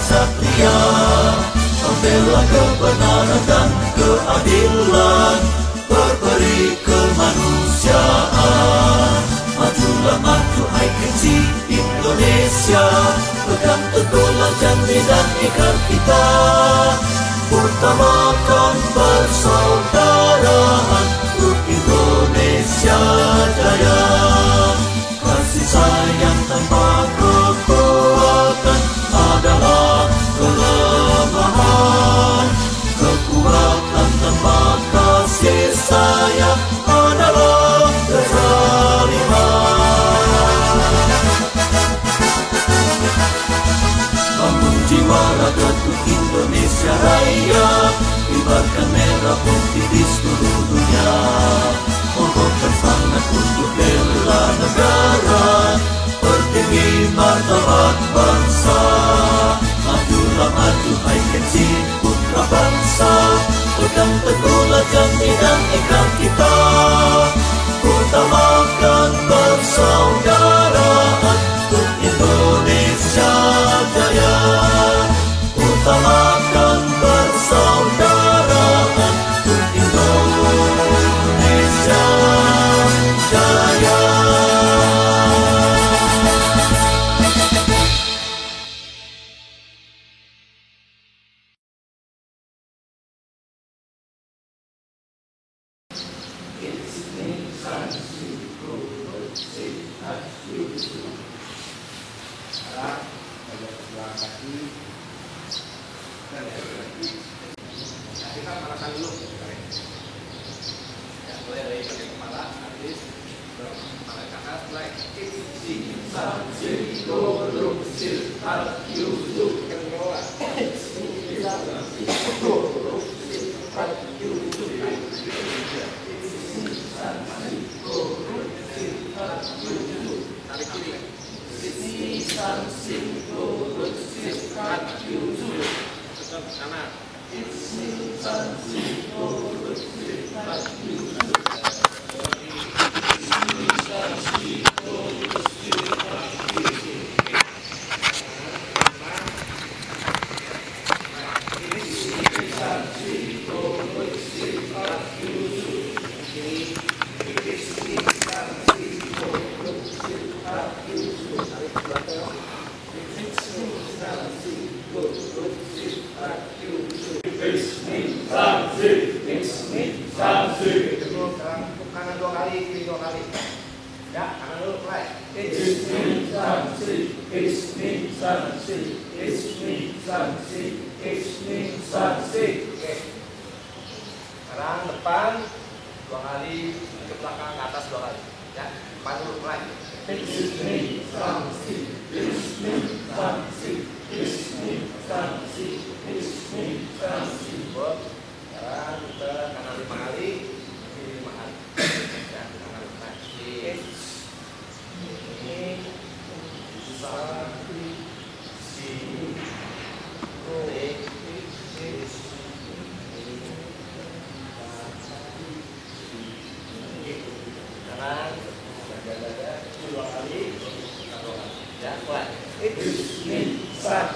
satria, membela kebenaran dan keadilan, berberi kemanusiaan. Majulah maju hai kecil Indonesia, pegang teguhlah janji dan ikrar kita, utamakan persaudaraan untuk Indonesia jaya. Kasih sayang tanpa kekuatan adalah kelemahan, kekuatan tanpa kasih sayang adalah kezaliman. Bangun jiwa raga untuk Indonesia Raya, kibarkan merah putih di seluruh dunia, kokohkan semangat untuk bela negara, pertinggi martabat bangsa. Majulah maju hai kecil putra bangsa, pegang teguhlah janji dan ikrar kita, utamakan persaudaraan untuk Indonesia jaya, utamakan persaudaraan untuk Indonesia jaya. Kita merasakan dulu ya, mulai dari bagian kepala, habis kepala ke atas, mulai tarik kiri, kanan. Kanan 2 kali, kiri 2 kali. Ya, kanan dulu, mulai. Oke. Sekarang depan 2 kali, ke belakang, ke atas 2 kali. Ya, depan dulu, mulai. Sekarang kita kanan 5 kali, kiri 5 kali. Ya, kanan 5 kali. Kanan, dada 2 kali, 2 kali. Ya, mulai. Sekarang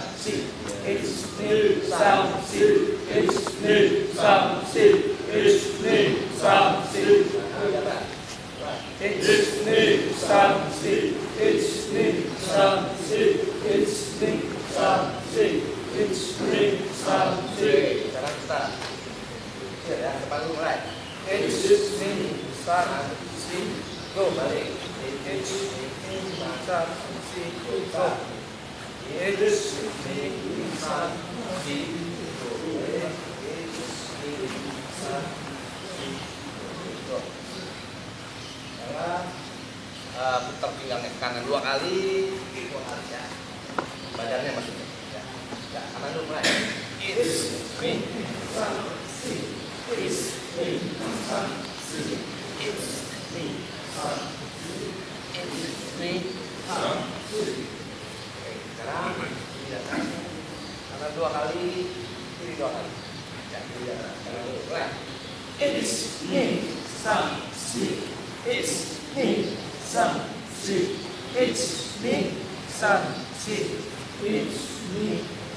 kita ya, depan dulu mulai. Go, balik. Putar pinggangnya ke kanan 2 kali, kiri 2 kali ya. Badannya maksudnya. Ya, ya, kanan dulu mulai. Sekarang kanan 2 kali, kiri 2 kali. Ya, kiri kanan dulu mulai.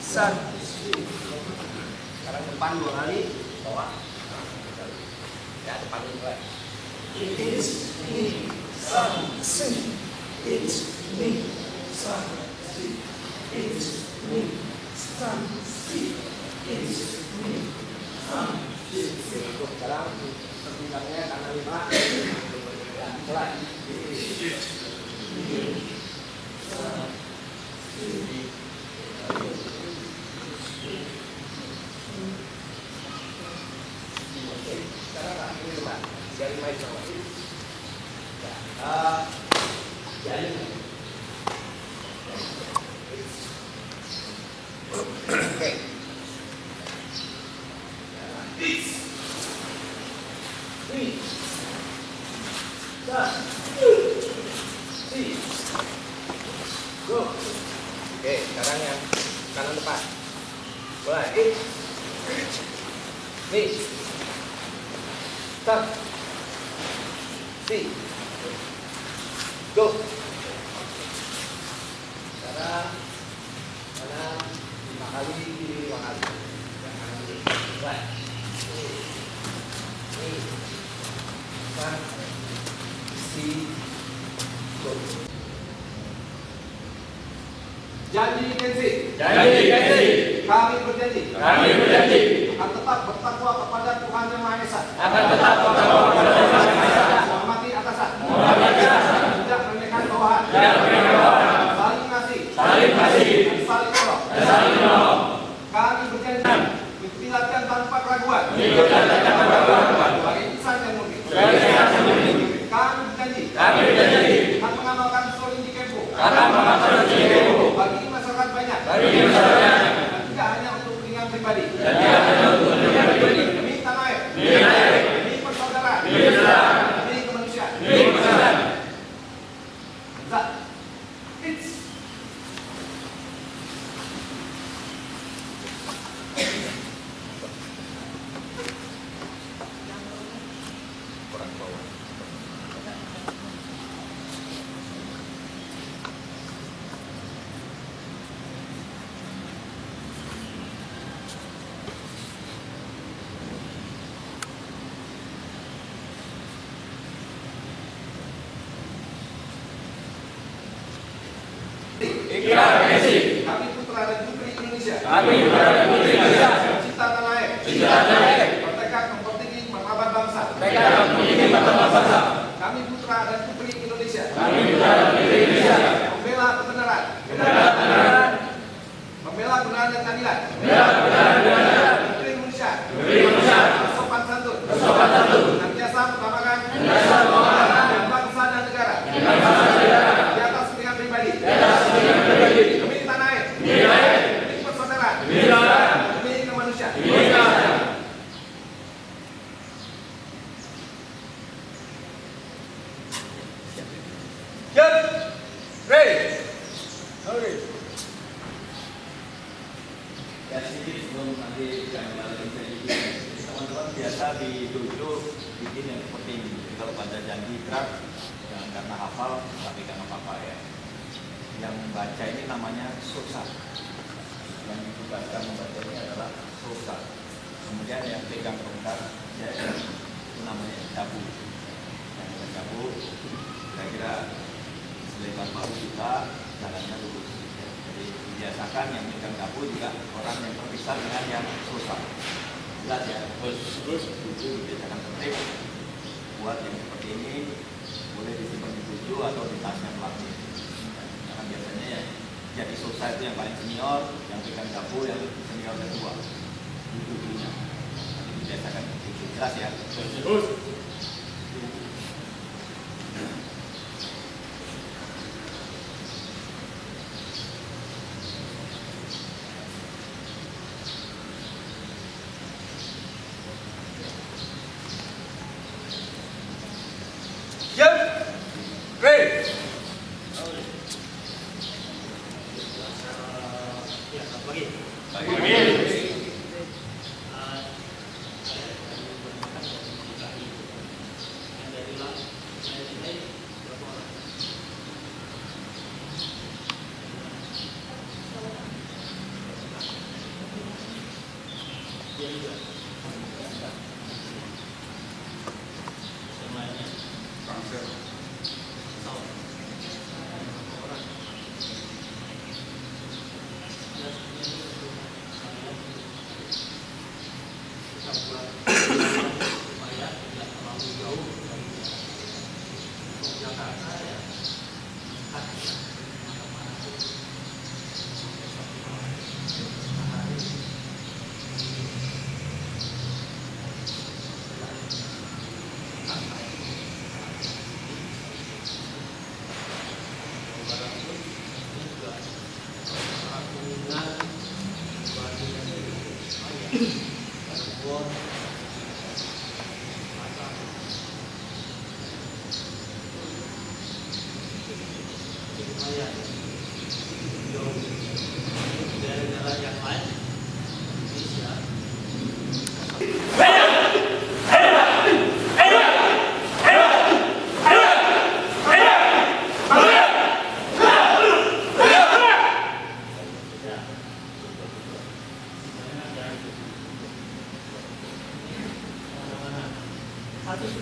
San. Sekarang depan 2 kali, bawah. Ya, depan ini mulai. It is me, San, Si. It's me, San, Si. It's me, San, Si. It's me, San, Si. Sekarang pinggangnya kanan 5. Mulai. Sekarang ini coba jari main sama. Jari. Oke. Go. Oke, sekarang yang kanan depan. Mulai. Nih. Start. Si. Go. Sekarang kanan 5 kali, kiri 5 kali. Mulai. Nih. Start. Si. Go. Janji Kenzi. Janji Kenzi. Kami berjanji. Kami berjanji. Akan tetap bertakwa kepada Tuhan Yang Maha Esa. Akan tetap bertakwa kepada Tuhan Yang Maha Esa. Menghormati atasan. Menghormati atasan. Tidak meremehkan bawahan. Tidak meremehkan bawahan. Saling kasih. Saling kasih. Dan saling tolong. Dan saling tolong. Kami berjanji. Mengikuti latihan tanpa keraguan. Mengikuti latihan tanpa keraguan. Sebagai insan yang murni. Sebagai insan yang murni. Kami berjanji. Kami berjanji. Akan mengamalkan Sorinji Kempo. Akan mengamalkan Sorinji Kempo. Bagi masyarakat banyak. Bagi masyarakat banyak. Dan tidak hanya untuk kepentingan pribadi. Dan tidak hanya untuk kepentingan pribadi. Demi tanah air. Demi tanah air. Demi persaudaraan. Demi persaudaraan. Demi kemanusiaan. Demi kemanusiaan. It's kurang bawah. Ikrar Kenzi. Kami putra dan putri Indonesia. Kami putra dan putri Indonesia. Cinta tanah air. Cinta tanah air. Bertekad mempertinggi martabat bangsa. Bertekad mempertinggi martabat bangsa. Kami putra dan putri Indonesia. Kami putra dan putri Indonesia. Membela kebenaran. Membela kebenaran. Membela kebenaran dan keadilan. Membela kebenaran dan keadilan. Putri Indonesia. Putri Indonesia. Bersopan santun. Bersopan santun. Senantiasa mengutamakan bangsa dan negara. Di atas kepentingan pribadi. Demi tanah air. Demi persaudaraan. Demi kemanusiaan. Get ready. Ya sedikit sebelum nanti kami lanjutkan ini, teman-teman biasa di dojo bikin yang seperti ini. Jadi kalau pada janji ikrar jangan karena hafal tapi karena apa ya. Yang baca ini namanya sosa. Yang ditugaskan membacanya adalah sosa. Kemudian yang pegang tongkat ya, itu namanya cabu. Yang cabu kira-kira selebar bahu kita, jalannya lurus. Jadi dibiasakan yang pegang cabu juga orang yang terpisah dengan yang sosa. Jelas ya, terus dibiasakan tertib. Buat yang seperti ini boleh disimpan di tujuh atau di tasnya pelatih. Karena biasanya ya jadi sosa itu yang paling senior, yang pegang cabu yang senior kedua. Di tujuhnya. Nanti dibiasakan itu. Jelas ya. Terus. Get ready.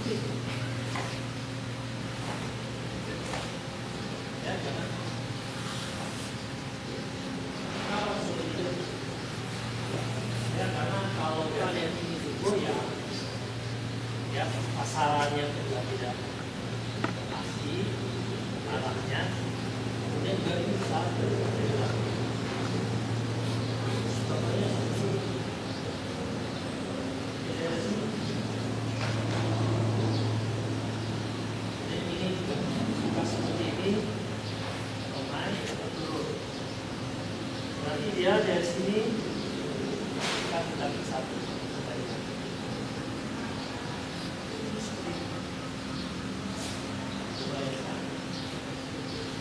Ya, jangan. Ya, karena kalau kalian ini tubuh ya pasarannya juga tidak pasti arahnya, kemudian juga ini bisa contohnya dari sini. Dan ini juga buka seperti ini, naik atau turun. Berarti dia dari sini kita satu.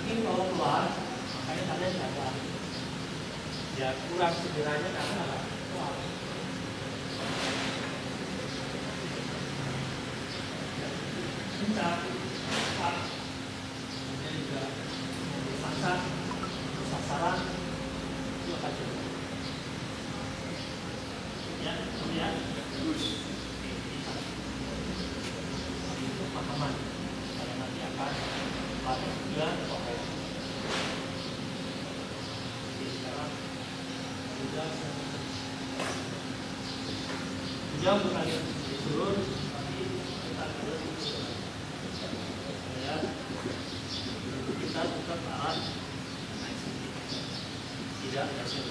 Mungkin kalau keluar, makanya kalian jaga. Ya kurang sederhananya karena apa? Keluar. Kencang, cepat, kemudian juga sangsang, sasaran, itu akan jadi. Ya, kemudian itu pemahaman kalian nanti akan latih juga pakai. Jadi sekarang sudah bukan turun, tapi kita turun. Ya, kita tetap arah naik sedikit, tidak hasil.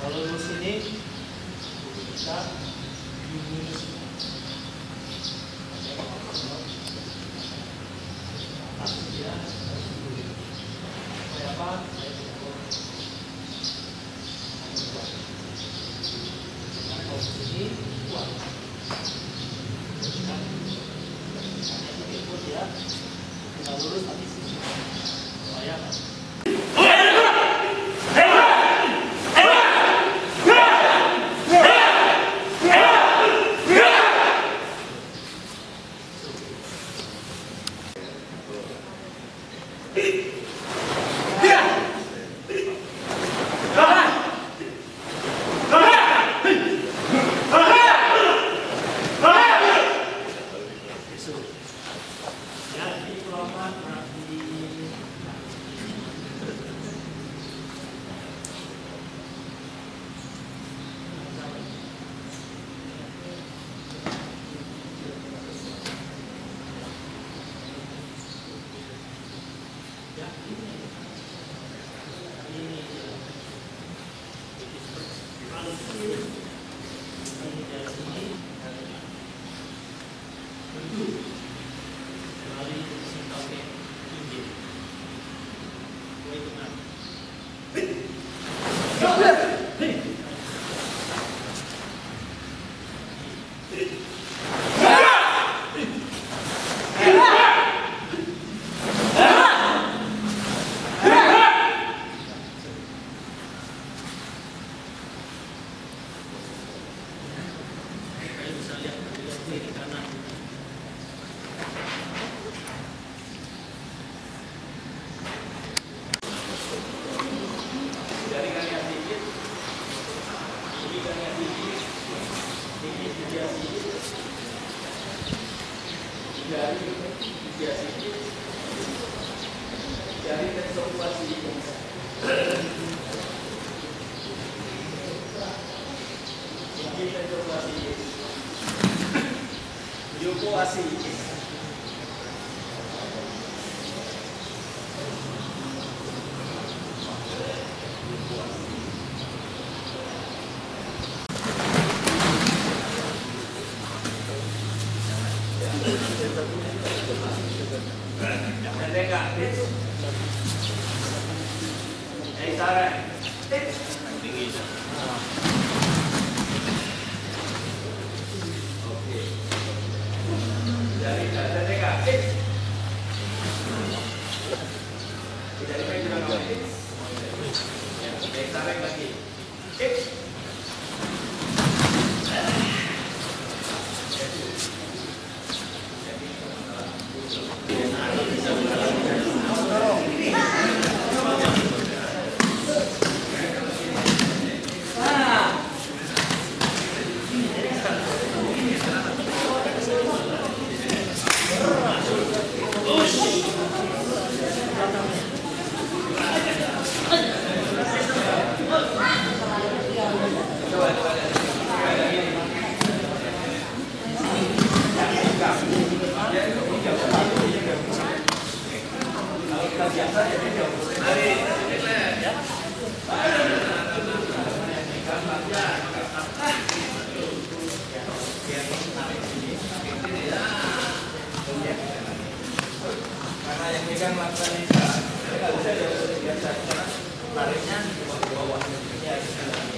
Kalau lurus ini kita minus atas dia supaya apa? Kalau sini kuat, hanya ini pun dia tinggal lurus tapi sini supaya apa? megang melakukan ini sekarang, saya nggak bisa dari seperti biasa karena tariknya di bawah ini harus sekarang.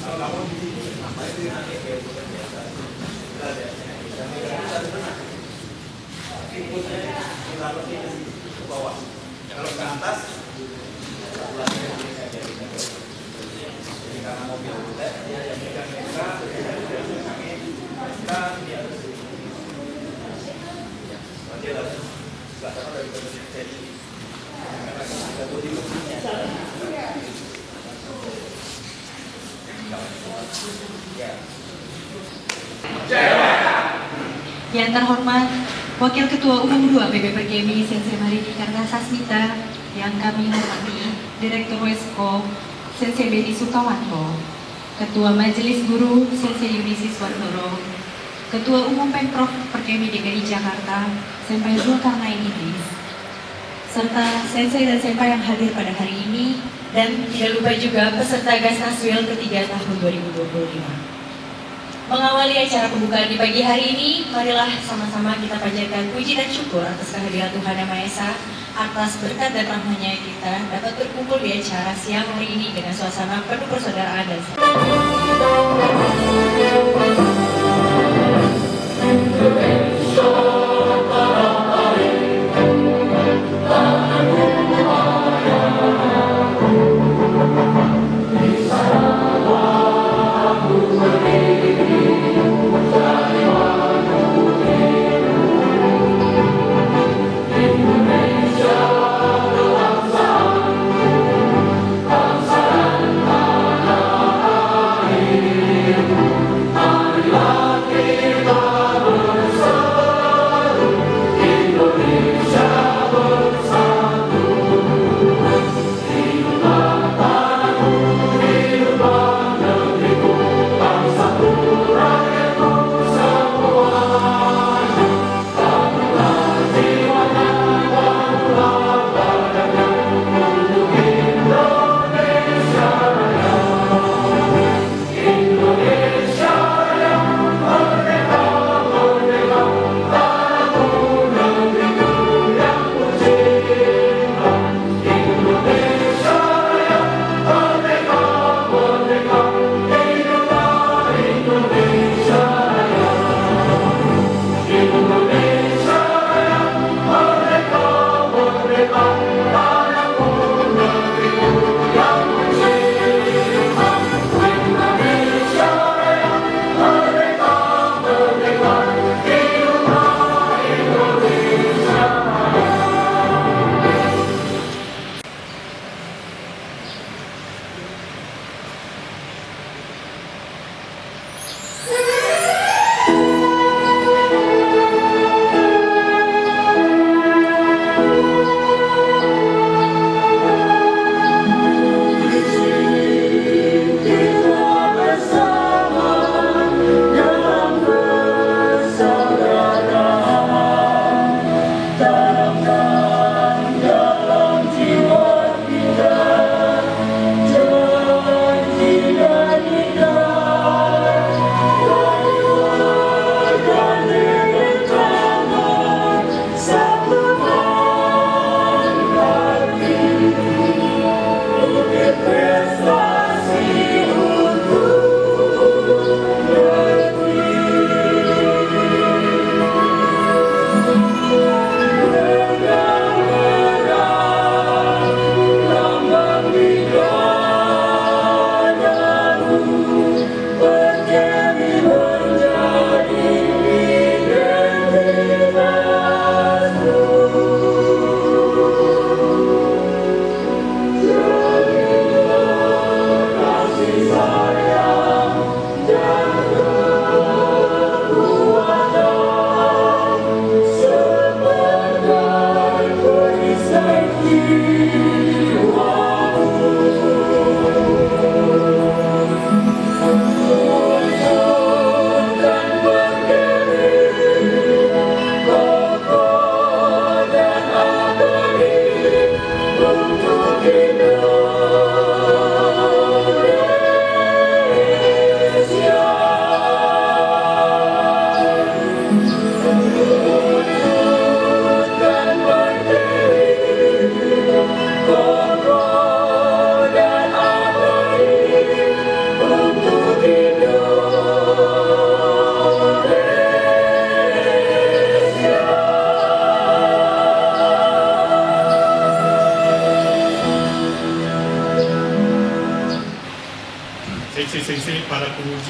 Kalau kamu di sini, apa itu nanti kayak bukan biasa. Kita lihat, kita megang satu benar. Inputnya kita ke bawah. Kalau ke atas, sebelahnya ini saja. Jadi karena mobil bulat, dia yang megang mereka, dia di atas sini. Nanti ada sebelah sana dari jadi ada bodi bodinya. Yang terhormat Wakil Ketua Umum 2 PB Perkemi Sensei Marini Karna Sasmita, yang kami hormati Direktur Wesko Sensei Beni Sukawanto, Ketua Majelis Guru Sensei Yunisis Wardoro, Ketua Umum Pemprov Perkemi DKI Jakarta Senpai Zulkarnain Idris, serta Sensei dan Senpai yang hadir pada hari ini, dan tidak lupa juga peserta Gasnaswil ketiga tahun 2025. Mengawali acara pembukaan di pagi hari ini, marilah sama-sama kita panjatkan puji dan syukur atas kehadiran Tuhan Yang Maha Esa, atas berkat dan rahmat-Nya kita dapat berkumpul di acara siang hari ini dengan suasana penuh persaudaraan dan Indonesia,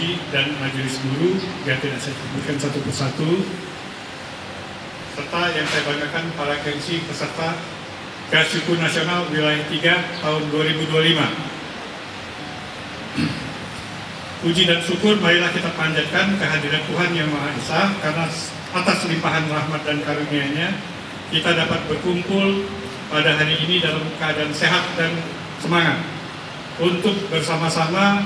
Kensi dan Majelis Guru, biar tidak saya sebutkan satu persatu, serta yang saya banggakan para Kensi peserta Gasyukur Nasional Wilayah 3 tahun 2025. Puji dan syukur marilah kita panjatkan kehadiran Tuhan Yang Maha Esa, karena atas limpahan rahmat dan karunia-Nya kita dapat berkumpul pada hari ini dalam keadaan sehat dan semangat untuk bersama-sama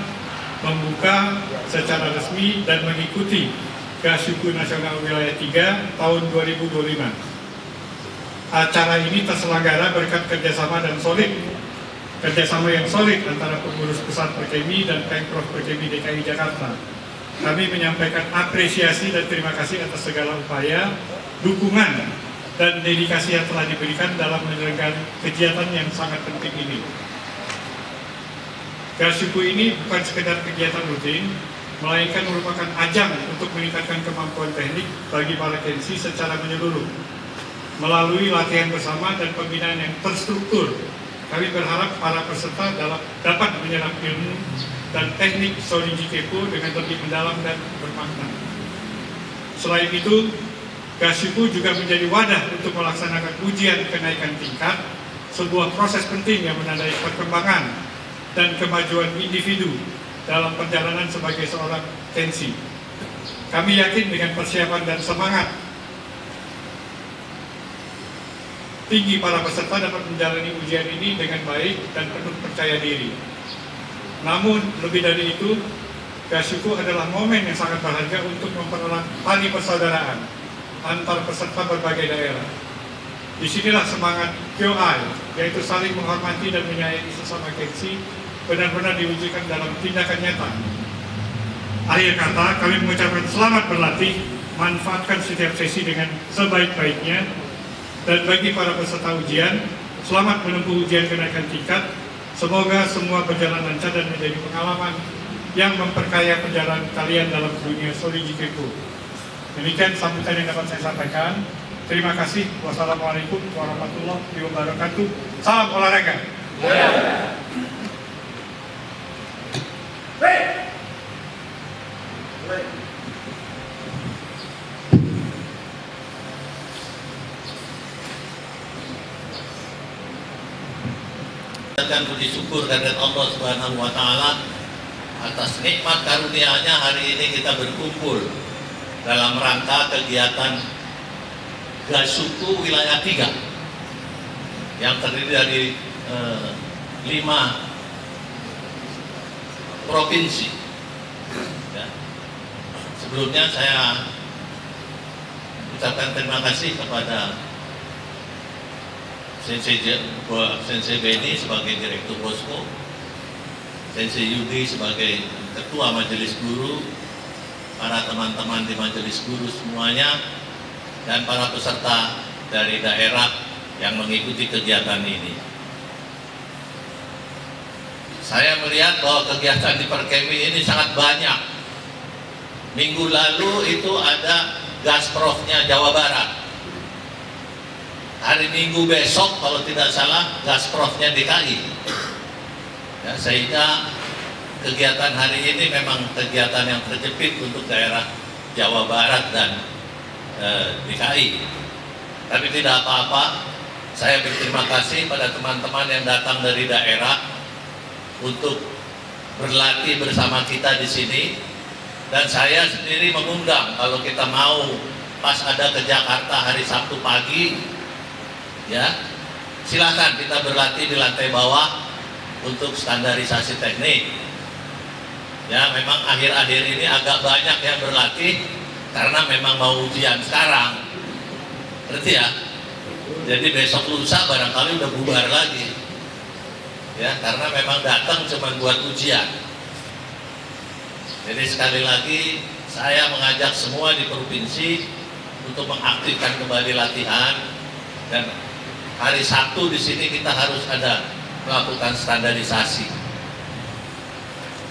membuka secara resmi dan mengikuti Gasyukur Nasional Wilayah 3 tahun 2025. Acara ini terselenggara berkat kerjasama yang solid antara pengurus pusat Perkemi dan Pemprov Perkemi DKI Jakarta. Kami menyampaikan apresiasi dan terima kasih atas segala upaya, dukungan, dan dedikasi yang telah diberikan dalam menyelenggarakan kegiatan yang sangat penting ini. Gasyukur ini bukan sekedar kegiatan rutin, melainkan merupakan ajang untuk meningkatkan kemampuan teknik bagi para Kensi secara menyeluruh. Melalui latihan bersama dan pembinaan yang terstruktur, kami berharap para peserta dapat menyerap ilmu dan teknik Shorinji Keppo dengan lebih mendalam dan bermakna. Selain itu, Gasyukur juga menjadi wadah untuk melaksanakan ujian kenaikan tingkat, sebuah proses penting yang menandai perkembangan dan kemajuan individu dalam perjalanan sebagai seorang Kensi. Kami yakin dengan persiapan dan semangat tinggi para peserta dapat menjalani ujian ini dengan baik dan penuh percaya diri. Namun lebih dari itu, Gasyukur adalah momen yang sangat berharga untuk mempererat tali persaudaraan antar peserta berbagai daerah. Disinilah semangat QI, yaitu saling menghormati dan menyayangi sesama Kensi, benar-benar diwujudkan dalam tindakan nyata. Akhir kata, kami mengucapkan selamat berlatih, manfaatkan setiap sesi dengan sebaik-baiknya. Dan bagi para peserta ujian, selamat menempuh ujian kenaikan tingkat. Semoga semua berjalan lancar dan menjadi pengalaman yang memperkaya perjalanan kalian dalam dunia Shorinji Keppo. Demikian sambutan yang dapat saya sampaikan. Terima kasih. Wassalamualaikum warahmatullahi wabarakatuh. Salam olahraga. Dan puji syukur kehadirat Allah Subhanahu wa Ta'ala atas nikmat karunia-Nya hari ini kita berkumpul dalam rangka kegiatan Gasyukur Wilayah 3 yang terdiri dari 5 provinsi. Ya. Sebelumnya saya ucapkan terima kasih kepada Sensei Beni sebagai Direktur Posko, Sensei Yudi sebagai Ketua Majelis Guru, para teman-teman di Majelis Guru semuanya, dan para peserta dari daerah yang mengikuti kegiatan ini. Saya melihat bahwa kegiatan di Perkemi ini sangat banyak. Minggu lalu itu ada Gasprofnya Jawa Barat. Hari Minggu besok kalau tidak salah Gasprofnya DKI. Ya, sehingga kegiatan hari ini memang kegiatan yang terjepit untuk daerah Jawa Barat dan DKI. Tapi tidak apa-apa, saya berterima kasih pada teman-teman yang datang dari daerah untuk berlatih bersama kita di sini. Dan saya sendiri mengundang kalau kita mau pas ada ke Jakarta hari Sabtu pagi, ya silakan kita berlatih di lantai bawah untuk standarisasi teknik. Ya memang akhir-akhir ini agak banyak yang berlatih karena memang mau ujian sekarang, berarti ya. Jadi besok lusa barangkali udah bubar lagi, ya karena memang datang cuma buat ujian. Jadi sekali lagi saya mengajak semua di provinsi untuk mengaktifkan kembali latihan, dan hari Sabtu di sini kita harus ada melakukan standarisasi.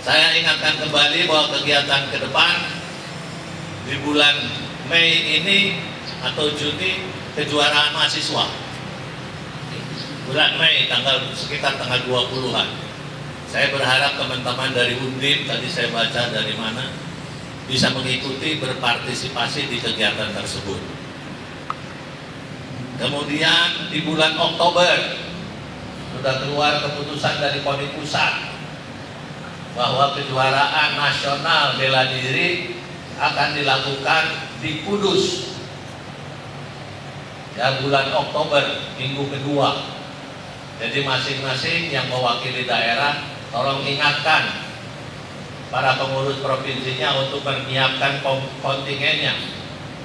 Saya ingatkan kembali bahwa kegiatan ke depan di bulan Mei ini atau Juni kejuaraan mahasiswa. Bulan Mei sekitar tanggal 20-an. Saya berharap teman-teman dari Undip, tadi saya baca dari mana, bisa mengikuti, berpartisipasi di kegiatan tersebut. Kemudian di bulan Oktober sudah keluar keputusan dari KONI Pusat bahwa kejuaraan nasional bela diri akan dilakukan di Kudus ya, bulan Oktober, minggu kedua. Jadi masing-masing yang mewakili daerah tolong ingatkan para pengurus provinsinya untuk menyiapkan kontingennya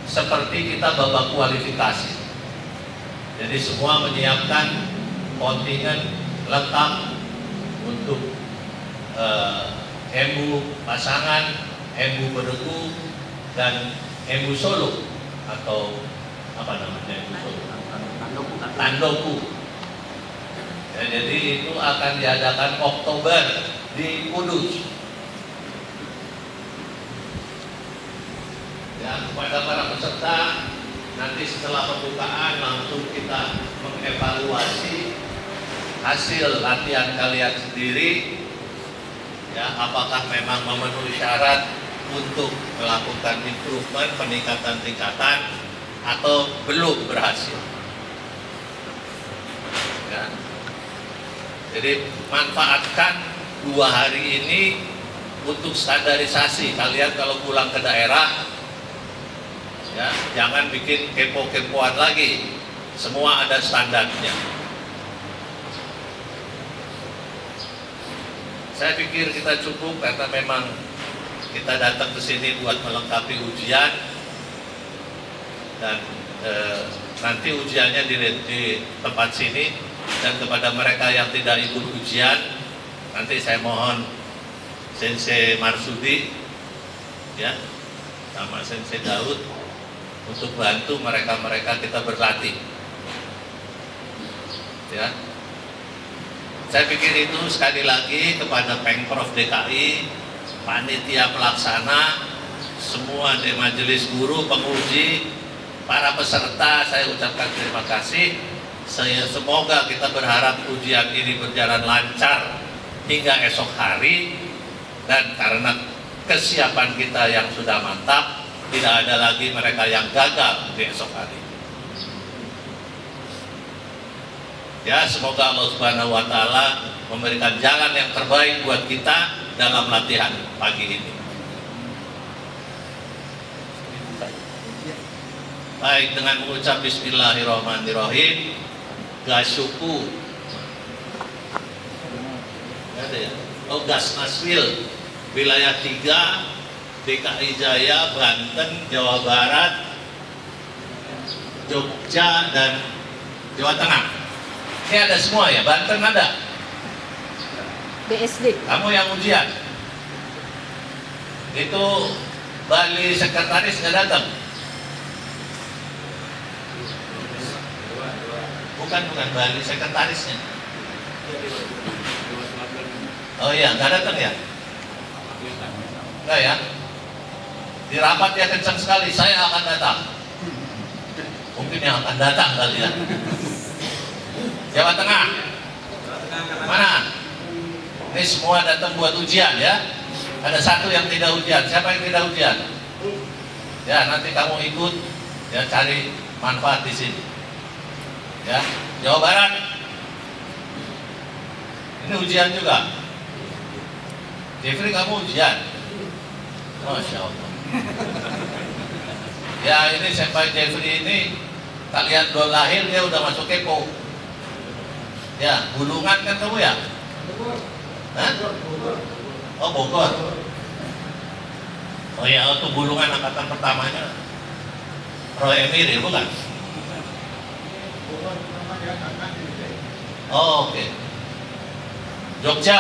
seperti kita babak kualifikasi. Jadi semua menyiapkan kontingen lengkap untuk embu pasangan, embu beregu, dan embu solo atau apa namanya, embu solo, tandoku. Ya, jadi itu akan diadakan Oktober di Kudus. Ya, kepada para peserta, nanti setelah pembukaan langsung kita mengevaluasi hasil latihan kalian sendiri. Ya, apakah memang memenuhi syarat untuk melakukan improvement, peningkatan tingkatan, atau belum berhasil. Ya. Jadi manfaatkan 2 hari ini untuk standarisasi. Kalian kalau pulang ke daerah, ya, jangan bikin kepo-kepoan lagi. Semua ada standarnya. Saya pikir kita cukup karena memang kita datang ke sini buat melengkapi ujian, dan nanti ujiannya di tempat sini. Dan kepada mereka yang tidak ikut ujian, nanti saya mohon Sensei Marsudi ya sama Sensei Daud untuk bantu mereka kita berlatih ya. Saya pikir itu sekali lagi kepada Pemprov DKI, panitia pelaksana, semua di majelis guru, penguji, para peserta, saya ucapkan terima kasih. Semoga kita berharap ujian ini berjalan lancar hingga esok hari, dan karena kesiapan kita yang sudah mantap, tidak ada lagi mereka yang gagal di esok hari. Ya, semoga Allah Subhanahu wa Ta'ala memberikan jalan yang terbaik buat kita dalam latihan pagi ini. Baik, dengan mengucap Bismillahirrahmanirrahim, Gasuku, ada ya? Oh, Gasnaswil, wilayah 3, DKI Jaya, Banten, Jawa Barat, Jogja, dan Jawa Tengah. Ini ada semua ya, Banten ada. BSD. Kamu yang ujian. Itu Bali sekretaris nggak datang. Bukan Bali sekretarisnya. Oh iya, nggak datang ya? Enggak ya? Di rapat dia kencang sekali, saya akan datang. Mungkin yang akan datang kali ya. Jawa Tengah. Mana? Ini semua datang buat ujian ya. Ada satu yang tidak ujian. Siapa yang tidak ujian? Ya, nanti kamu ikut ya, cari manfaat di sini. Ya, Jawa Barat. Ini ujian juga. Jeffrey, kamu ujian. Masya Allah. Ya, ini sampai Jeffrey ini kalian belum lahir dia udah masuk kepo. Ya, Bulungan kan kamu ya? Hah? Oh, Bogor. Oh ya, itu Bulungan angkatan pertamanya. Roy Emir, bukan? Oh, oke. Jogja.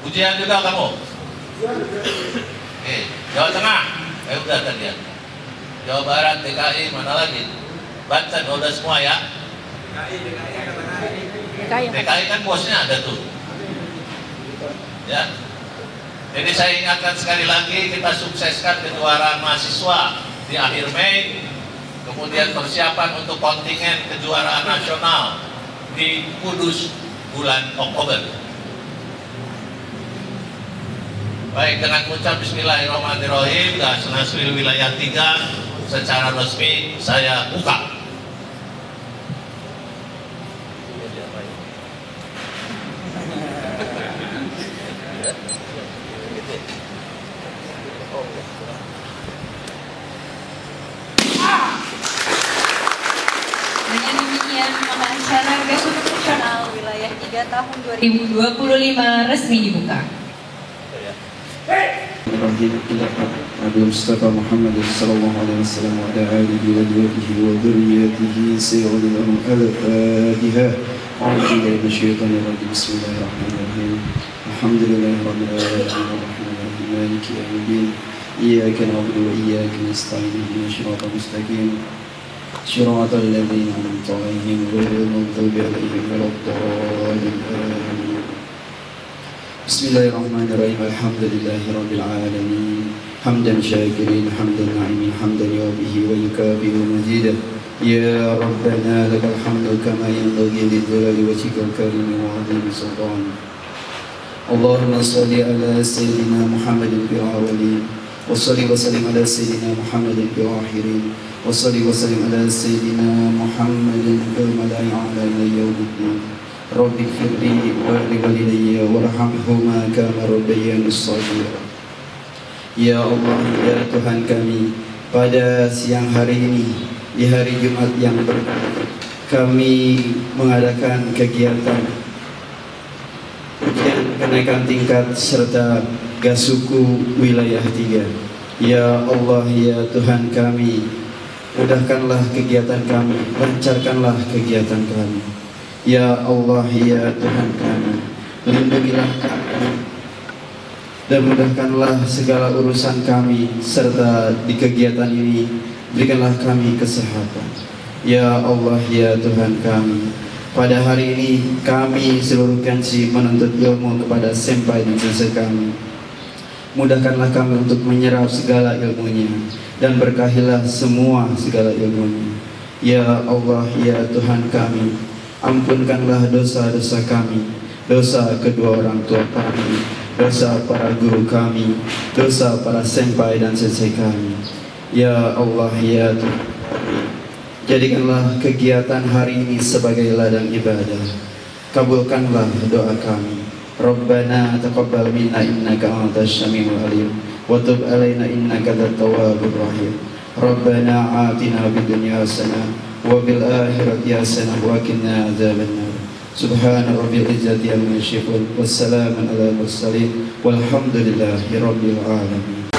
Ujian juga kamu? Oke. Jawa Tengah. Udah tadi ya. Jawa Barat, DKI, mana lagi? Banten, udah semua ya? DKI kan bosnya ada tuh. Ya. Jadi saya ingatkan sekali lagi, kita sukseskan kejuaraan mahasiswa di akhir Mei. Kemudian persiapan untuk kontingen kejuaraan nasional di Kudus bulan Oktober. Baik, dengan ucap Bismillahirrahmanirrahim, Dasnaswil wilayah 3 secara resmi saya buka. Dengan demikian, maka acara Gasuk Nasional Wilayah 3 tahun 2025 resmi dibuka. Nabi Mustafa Muhammad sallallahu alaihi wasallam wa ala alihi wa sahbihi wa dhurriyyatihi sayyidul al-Fatiha. A'udzu billahi minasyaitonir rajim. Bismillahirrahmanirrahim. Alhamdulillahirabbil alamin arrahmanir rahim maliki yaumiddin. Iyyaka na'budu wa iyyaka nasta'in ihdinas siratal mustaqim. Shiratal ladzina an'amta 'alaihim ghairil maghdubi 'alaihim waladdallin. Bismillahirrahmanirrahim. Alhamdulillahirabbil alamin. Hamdan syakirin, hamdan na'imin, hamdan yubihi wa yukafi'u mazidah. Ya Rabbana lakal hamdu kama yanbaghi lijalali wajhikal karim wa 'azimi sultan. Allahumma shalli ala sayyidina Muhammadin fil awwalin wa shalli wa sallim ala sayyidina Muhammadin fil akhirin wa shalli wa sallim ala sayyidina Muhammadin fil mala'i a'la yaumiddin. Rabbi firli wa liwalidayya warhamhuma kama rabbayani shaghira. Ya Allah, ya Tuhan kami, pada siang hari ini, di hari Jumat yang berkah, kami mengadakan kegiatan ujian kenaikan tingkat serta Gasuku wilayah 3. Ya Allah, ya Tuhan kami, mudahkanlah kegiatan kami, lancarkanlah kegiatan kami. Ya Allah, ya Tuhan kami, lindungilah kami dan mudahkanlah segala urusan kami, serta di kegiatan ini berikanlah kami kesehatan. Ya Allah, ya Tuhan kami, pada hari ini kami seluruh kansi menuntut ilmu kepada senpai dan sensei kami. Mudahkanlah kami untuk menyerap segala ilmunya dan berkahilah semua segala ilmunya. Ya Allah, ya Tuhan kami, ampunkanlah dosa-dosa kami, dosa kedua orang tua kami, dosa para guru kami, dosa para senpai dan sensei kami. Ya Allah, ya Tuhan kami, jadikanlah kegiatan hari ini sebagai ladang ibadah. Kabulkanlah doa kami. Rabbana taqabbal minna innaka antas syamiul alim wa tub alaina innaka antat tawwabur rahim. Rabbana atina fid dunya hasanah wa fil akhirati hasanah wa qina adzabannar. Subhana rabbil izzati amma yasifun wassalamun ala mursalin walhamdulillahi rabbil alamin.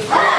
Hey!